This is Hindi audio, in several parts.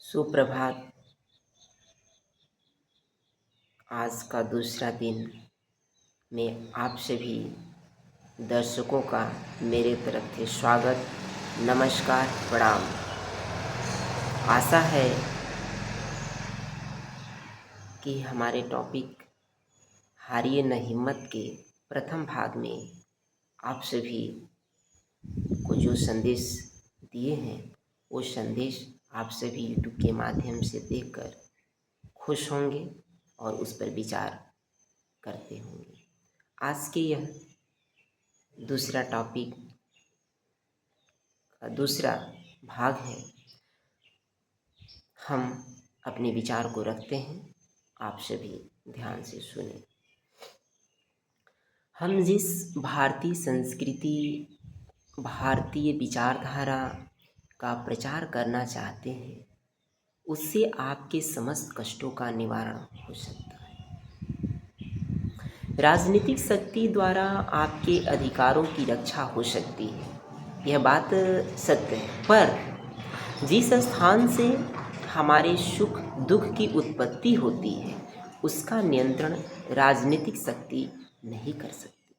सुप्रभात। आज का दूसरा दिन में आप सभी दर्शकों का मेरे तरफ से स्वागत, नमस्कार, प्रणाम। आशा है कि हमारे टॉपिक हारिए न हिम्मत के प्रथम भाग में आप सभी को जो संदेश दिए हैं वो संदेश आप सभी यूट्यूब के माध्यम से देखकर खुश होंगे और उस पर विचार करते होंगे। आज के यह दूसरा टॉपिक का दूसरा भाग है। हम अपने विचार को रखते हैं, आप सभी ध्यान से सुने। हम जिस भारतीय संस्कृति, भारतीय विचारधारा का प्रचार करना चाहते हैं उससे आपके समस्त कष्टों का निवारण हो सकता है। राजनीतिक शक्ति द्वारा आपके अधिकारों की रक्षा हो सकती है, यह बात सत्य है, पर जिस स्थान से हमारे सुख दुख की उत्पत्ति होती है उसका नियंत्रण राजनीतिक शक्ति नहीं कर सकती।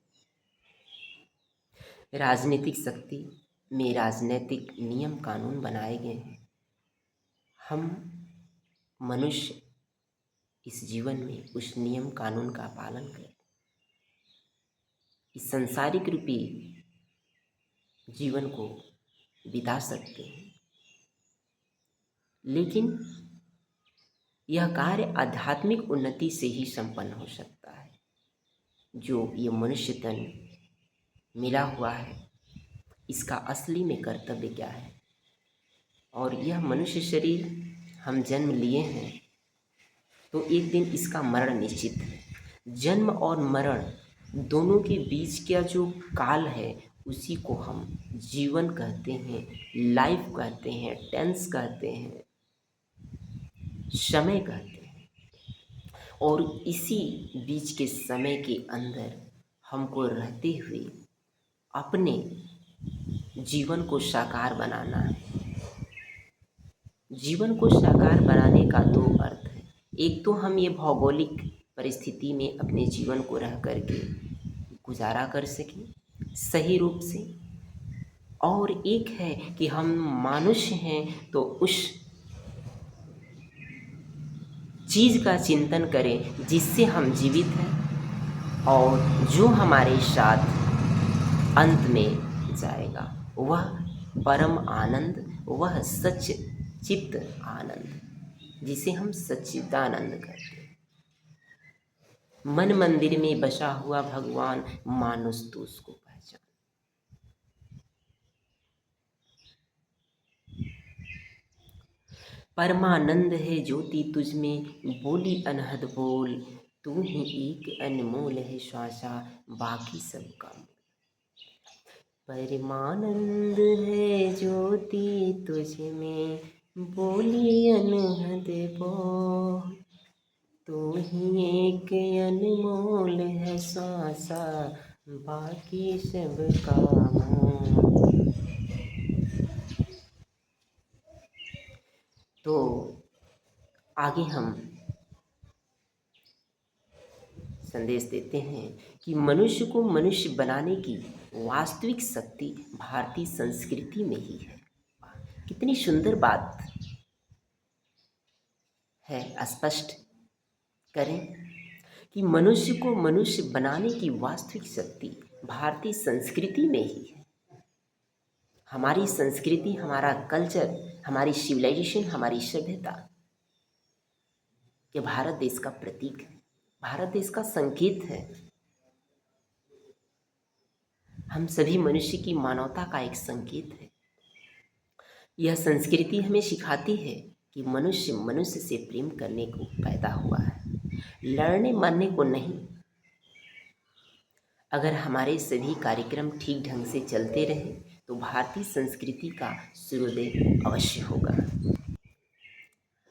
राजनीतिक शक्ति में राजनीतिक नियम कानून बनाए गए हैं। हम मनुष्य इस जीवन में उस नियम कानून का पालन करें, इस संसारिक रूपी जीवन को बिता सकते हैं। लेकिन यह कार्य आध्यात्मिक उन्नति से ही संपन्न हो सकता है। जो ये मनुष्य तन मिला हुआ है इसका असली में कर्तव्य क्या है, और यह मनुष्य शरीर हम जन्म लिए हैं तो एक दिन इसका मरण निश्चित है। जन्म और मरण दोनों के बीच का जो काल है उसी को हम जीवन कहते हैं, लाइफ कहते हैं, टेंस कहते हैं, समय कहते हैं। और इसी बीच के समय के अंदर हमको रहते हुए अपने जीवन को साकार बनाना है। जीवन को साकार बनाने का दो अर्थ है। एक तो हम ये भौगोलिक परिस्थिति में अपने जीवन को रह करके गुजारा कर सकें सही रूप से, और एक है कि हम मनुष्य हैं तो उस चीज़ का चिंतन करें जिससे हम जीवित हैं और जो हमारे साथ अंत में जाएगा वह परम आनंद, वह सच चित्त आनंद, जिसे हम सच्चिदानंद कहते हैं। मन मंदिर में बसा हुआ भगवान, मानुष तो उसको पहचान। परमानंद है ज्योति तुझ में, बोली अनहद बोल, तू ही एक अनमोल है श्वासा, बाकी सब का मोल। परमानंद है ज्योति तुझ में, बोली अनहद बोल, तू ही एक अनमोल है श्वासा, बाकी सब का मोल। तो आगे हम संदेश देते हैं कि मनुष्य को मनुष्य बनाने की वास्तविक शक्ति भारतीय संस्कृति में ही है। कितनी सुंदर बात है, स्पष्ट करें कि मनुष्य को मनुष्य बनाने की वास्तविक शक्ति भारतीय संस्कृति में ही है। हमारी संस्कृति, हमारा कल्चर, हमारी सिविलाइजेशन, हमारी सभ्यता ये भारत देश का प्रतीक है, भारत देश का संकेत है। हम सभी मनुष्य की मानवता का एक संकेत है। यह संस्कृति हमें सिखाती है कि मनुष्य मनुष्य से प्रेम करने को पैदा हुआ है, लड़ने मरने को नहीं। अगर हमारे सभी कार्यक्रम ठीक ढंग से चलते रहे तो भारतीय संस्कृति का सूर्योदय अवश्य होगा।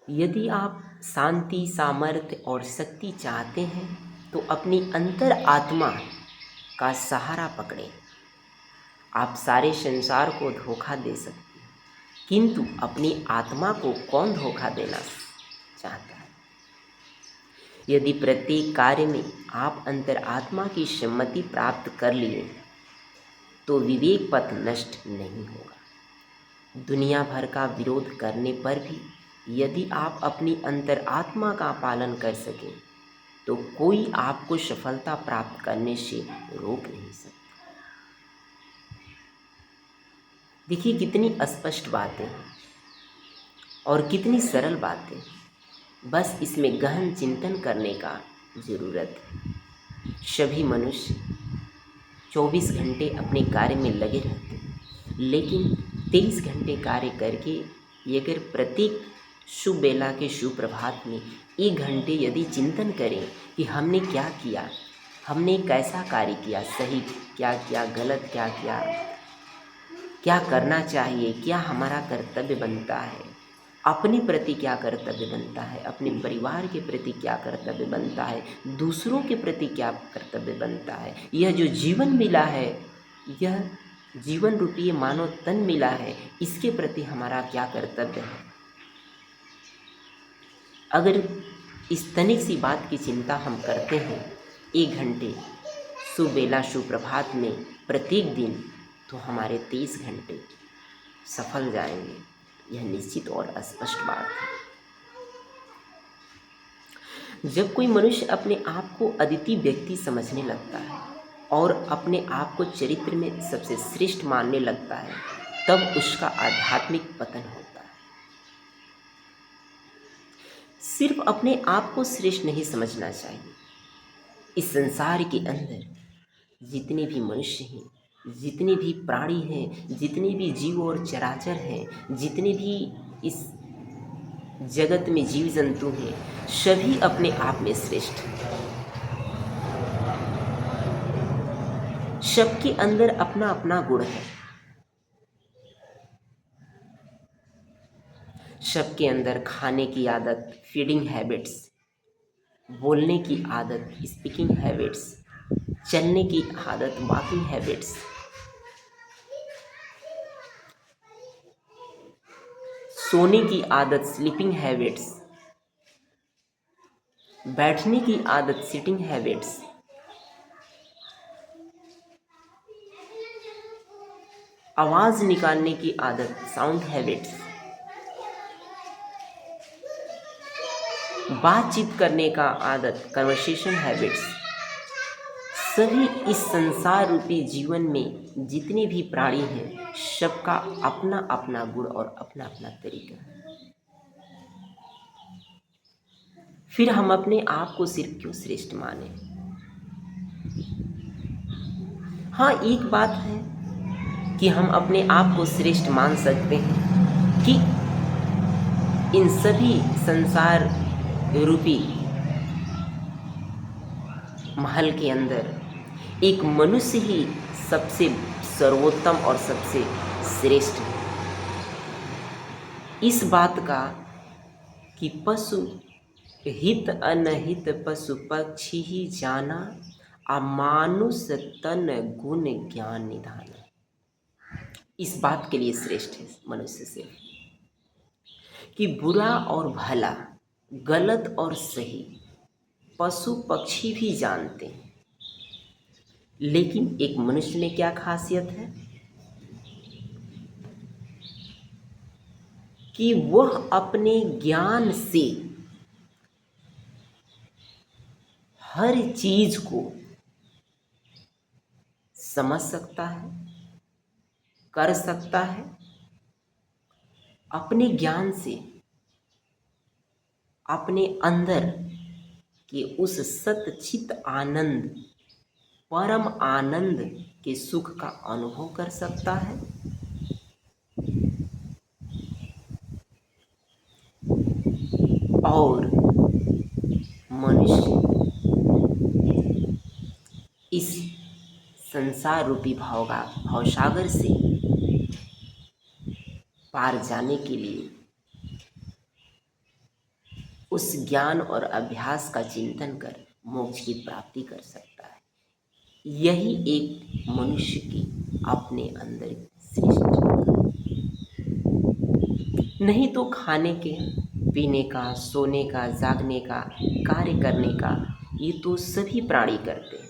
यदि आप शांति, सामर्थ्य और शक्ति चाहते हैं तो अपनी अंतर आत्मा का सहारा पकड़ें। आप सारे संसार को धोखा दे सकते हैं, किंतु अपनी आत्मा को कौन धोखा देना चाहता है? यदि प्रत्येक कार्य में आप अंतरात्मा की सम्मति प्राप्त कर लिए तो विवेक पथ नष्ट नहीं होगा। दुनिया भर का विरोध करने पर भी यदि आप अपनी अंतरात्मा का पालन कर सकें तो कोई आपको सफलता प्राप्त करने से रोक नहीं सकता। देखिए कितनी स्पष्ट बातें हैं और कितनी सरल बातें, बस इसमें गहन चिंतन करने का ज़रूरत है। सभी मनुष्य 24 घंटे अपने कार्य में लगे रहते हैं, लेकिन 23 घंटे कार्य करके अगर प्रत्येक शुभ बेला के सुप्रभात में 1 घंटे यदि चिंतन करें कि हमने क्या किया, हमने कैसा कार्य किया, सही क्या किया, गलत क्या किया, क्या करना चाहिए, क्या हमारा कर्तव्य बनता है, अपने प्रति क्या कर्तव्य बनता है, अपने परिवार के प्रति क्या कर्तव्य बनता है, दूसरों के प्रति क्या कर्तव्य बनता है, यह जो जीवन मिला है, यह जीवन रूपी मानव तन मिला है, इसके प्रति हमारा क्या कर्तव्य है। अगर इस तनिक सी बात की चिंता हम करते हैं 1 घंटे सुबेला सुप्रभात में प्रत्येक दिन, तो हमारे 23 घंटे सफल जाएंगे, यह निश्चित और स्पष्ट बात है। जब कोई मनुष्य अपने आप को अद्वितीय व्यक्ति समझने लगता है और अपने आप को चरित्र में सबसे श्रेष्ठ मानने लगता है, तब उसका आध्यात्मिक पतन होता है। सिर्फ अपने आप को श्रेष्ठ नहीं समझना चाहिए। इस संसार के अंदर जितने भी मनुष्य हैं, जितने भी प्राणी हैं, जितने भी जीव और चराचर हैं, जितने भी इस जगत में जीव जंतु हैं, सभी अपने आप में श्रेष्ठ हैं। सबके अंदर अपना अपना गुण है। सबके अंदर खाने की आदत, फीडिंग हैबिट्स, बोलने की आदत, स्पीकिंग हैबिट्स, चलने की आदत, वॉकिंग हैबिट्स, सोने की आदत, स्लीपिंग हैबिट्स, बैठने की आदत, सिटिंग हैबिट्स, आवाज़ निकालने की आदत, साउंड हैबिट्स, बातचीत करने का आदत, कन्वर्सेशन हैबिट्स, सभी इस संसार रूपी जीवन में जितने भी प्राणी हैं, सबका अपना अपना गुण और अपना अपना तरीका है। फिर हम अपने आप को सिर्फ क्यों श्रेष्ठ माने? हाँ, एक बात है कि हम अपने आप को श्रेष्ठ मान सकते हैं कि इन सभी संसार रूपी महल के अंदर एक मनुष्य ही सबसे सर्वोत्तम और सबसे श्रेष्ठ है। इस बात का कि पशु हित अनहित पशु पक्षी ही जाना, अमानुष तन गुण ज्ञान निधान, इस बात के लिए श्रेष्ठ है मनुष्य से कि बुरा और भला, गलत और सही पशु पक्षी भी जानते हैं, लेकिन एक मनुष्य में क्या खासियत है कि वह अपने ज्ञान से हर चीज को समझ सकता है, कर सकता है। अपने ज्ञान से अपने अंदर के उस सच्चित आनंद, परम आनंद के सुख का अनुभव कर सकता है। और मनुष्य इस संसार रूपी भावसागर से पार जाने के लिए उस ज्ञान और अभ्यास का चिंतन कर मोक्ष की प्राप्ति कर सकता है। यही एक मनुष्य की अपने अंदर श्रेष्ठ नहीं तो खाने के, पीने का, सोने का, जागने का, कार्य करने का, ये तो सभी प्राणी करते हैं।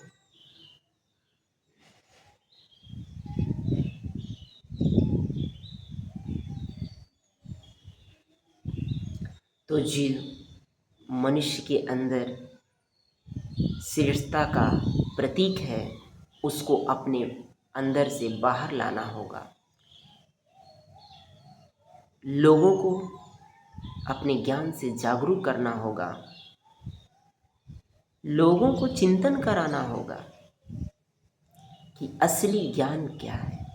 तो जीव मनुष्य के अंदर श्रेष्ठता का प्रतीक है, उसको अपने अंदर से बाहर लाना होगा। लोगों को अपने ज्ञान से जागरूक करना होगा, लोगों को चिंतन कराना होगा कि असली ज्ञान क्या है।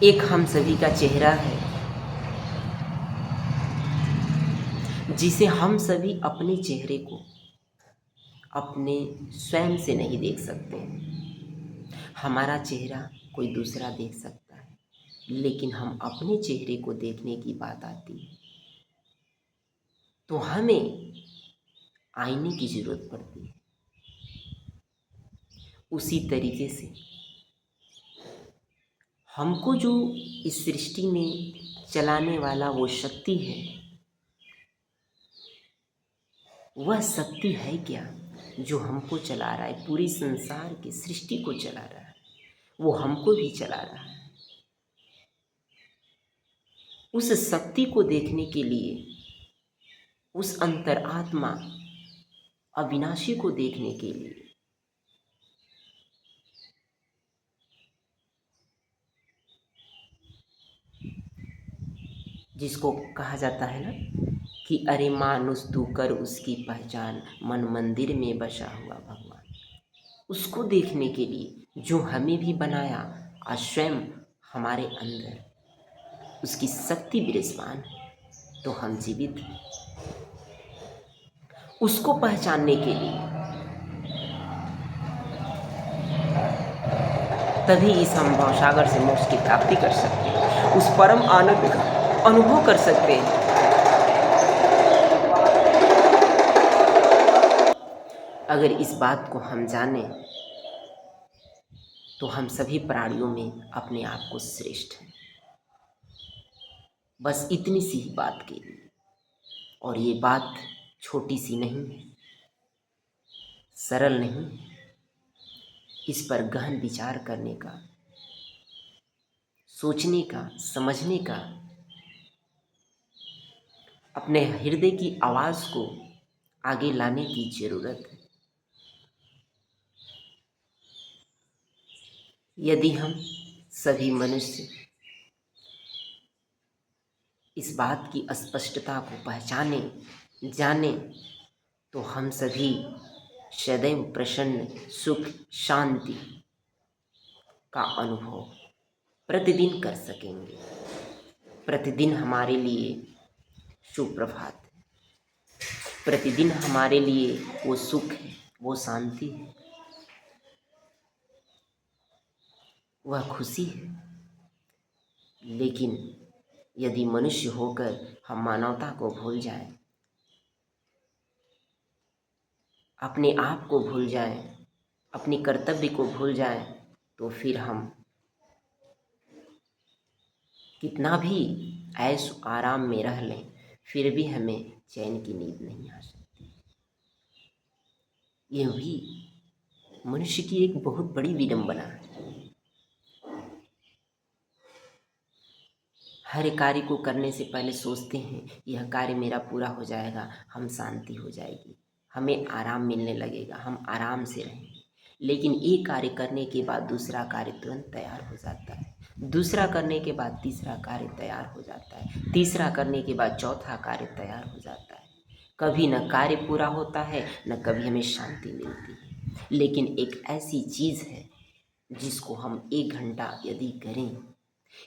एक हम सभी का चेहरा है जिसे हम सभी अपने चेहरे को अपने स्वयं से नहीं देख सकते। हमारा चेहरा कोई दूसरा देख सकता है, लेकिन हम अपने चेहरे को देखने की बात आती है तो हमें आईने की जरूरत पड़ती है। उसी तरीके से हमको जो इस सृष्टि में चलाने वाला वो शक्ति है, वह शक्ति है क्या जो हमको चला रहा है, पूरी संसार की सृष्टि को चला रहा है, वो हमको भी चला रहा है। उस शक्ति को देखने के लिए, उस अंतरात्मा अविनाशी को देखने के लिए जिसको कहा जाता है ना कि अरे मानुस तू कर उसकी पहचान, मन मंदिर में बसा हुआ भगवान। उसको देखने के लिए जो हमें भी बनाया और स्वयं हमारे अंदर उसकी शक्ति विराजमान है, तो हम जीवित हैं। उसको पहचानने के लिए तभी इस हम भवसागर से मोक्ष की प्राप्ति कर सकते हैं, उस परम आनंद का अनुभव कर सकते हैं। अगर इस बात को हम जानें तो हम सभी प्राणियों में अपने आप को श्रेष्ठ हैं। बस इतनी सी ही बात के लिए, और ये बात छोटी सी नहीं है, सरल नहीं है। इस पर गहन विचार करने का, सोचने का, समझने का, अपने हृदय की आवाज़ को आगे लाने की ज़रूरत है। यदि हम सभी मनुष्य इस बात की स्पष्टता को पहचाने, जाने, तो हम सभी सदैव प्रसन्न, सुख, शांति का अनुभव प्रतिदिन कर सकेंगे। प्रतिदिन हमारे लिए सुप्रभात है, प्रतिदिन हमारे लिए वो सुख है, वो शांति है, वह खुशी है। लेकिन यदि मनुष्य होकर हम मानवता को भूल जाएं, अपने आप को भूल जाएं, अपनी कर्तव्य को भूल जाएं, तो फिर हम कितना भी ऐश आराम में रह लें, फिर भी हमें चैन की नींद नहीं आ सकती। यह भी मनुष्य की एक बहुत बड़ी विडंबना है। हर कार्य को करने से पहले सोचते हैं यह कार्य मेरा पूरा हो जाएगा, हम शांति हो जाएगी, हमें आराम मिलने लगेगा, हम आराम से रहेंगे। लेकिन एक कार्य करने के बाद दूसरा कार्य तुरंत तैयार हो जाता है, दूसरा करने के बाद तीसरा कार्य तैयार हो जाता है, तीसरा करने के बाद चौथा कार्य तैयार हो जाता है। कभी न कार्य पूरा होता है, न कभी हमें शांति मिलती है। लेकिन एक ऐसी चीज़ है जिसको हम 1 घंटा यदि करें,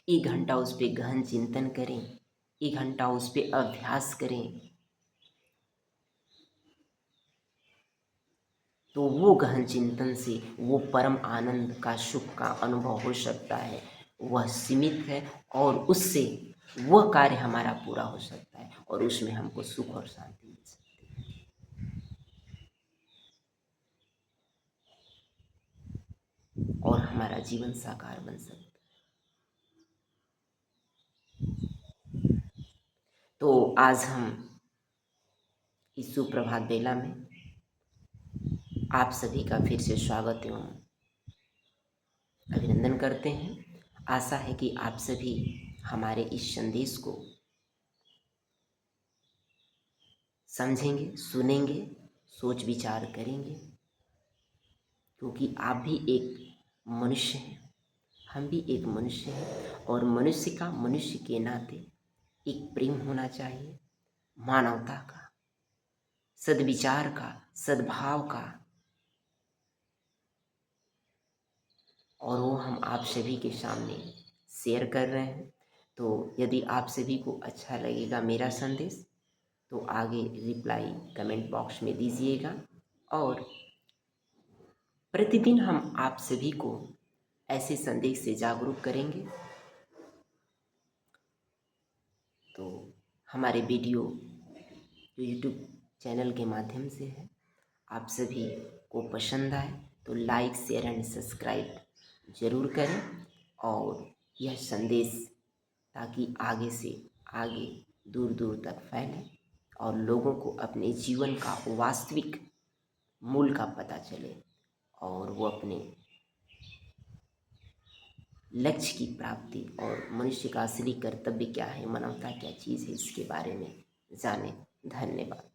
1 घंटा उस पर गहन चिंतन करें, 1 घंटा उस पर अभ्यास करें, तो वो गहन चिंतन से वो परम आनंद का, सुख का अनुभव हो सकता है। वह सीमित है और उससे वह कार्य हमारा पूरा हो सकता है और उसमें हमको सुख और शांति मिल सकती है। और हमारा जीवन साकार बन सकता है। तो आज हम इस सुप्रभात बेला में आप सभी का फिर से स्वागत एवं अभिनंदन करते हैं। आशा है कि आप सभी हमारे इस संदेश को समझेंगे, सुनेंगे, सोच विचार करेंगे, क्योंकि आप भी एक मनुष्य हैं, हम भी एक मनुष्य हैं और मनुष्य का मनुष्य के नाते एक प्रेम होना चाहिए, मानवता का, सद्विचार का, सद्भाव का। और वो हम आप सभी के सामने शेयर कर रहे हैं। तो यदि आप सभी को अच्छा लगेगा मेरा संदेश तो आगे रिप्लाई कमेंट बॉक्स में दीजिएगा। और प्रतिदिन हम आप सभी को ऐसे संदेश से जागरूक करेंगे। तो हमारे वीडियो जो यूट्यूब चैनल के माध्यम से है, आप सभी को पसंद आए तो लाइक, शेयर एंड सब्सक्राइब ज़रूर करें। और यह संदेश ताकि आगे से आगे दूर दूर तक फैले और लोगों को अपने जीवन का वास्तविक मूल का पता चले और वो अपने लक्ष्य की प्राप्ति और मनुष्य का असली कर्तव्य क्या है, मानवता क्या चीज़ है, इसके बारे में जाने। धन्यवाद।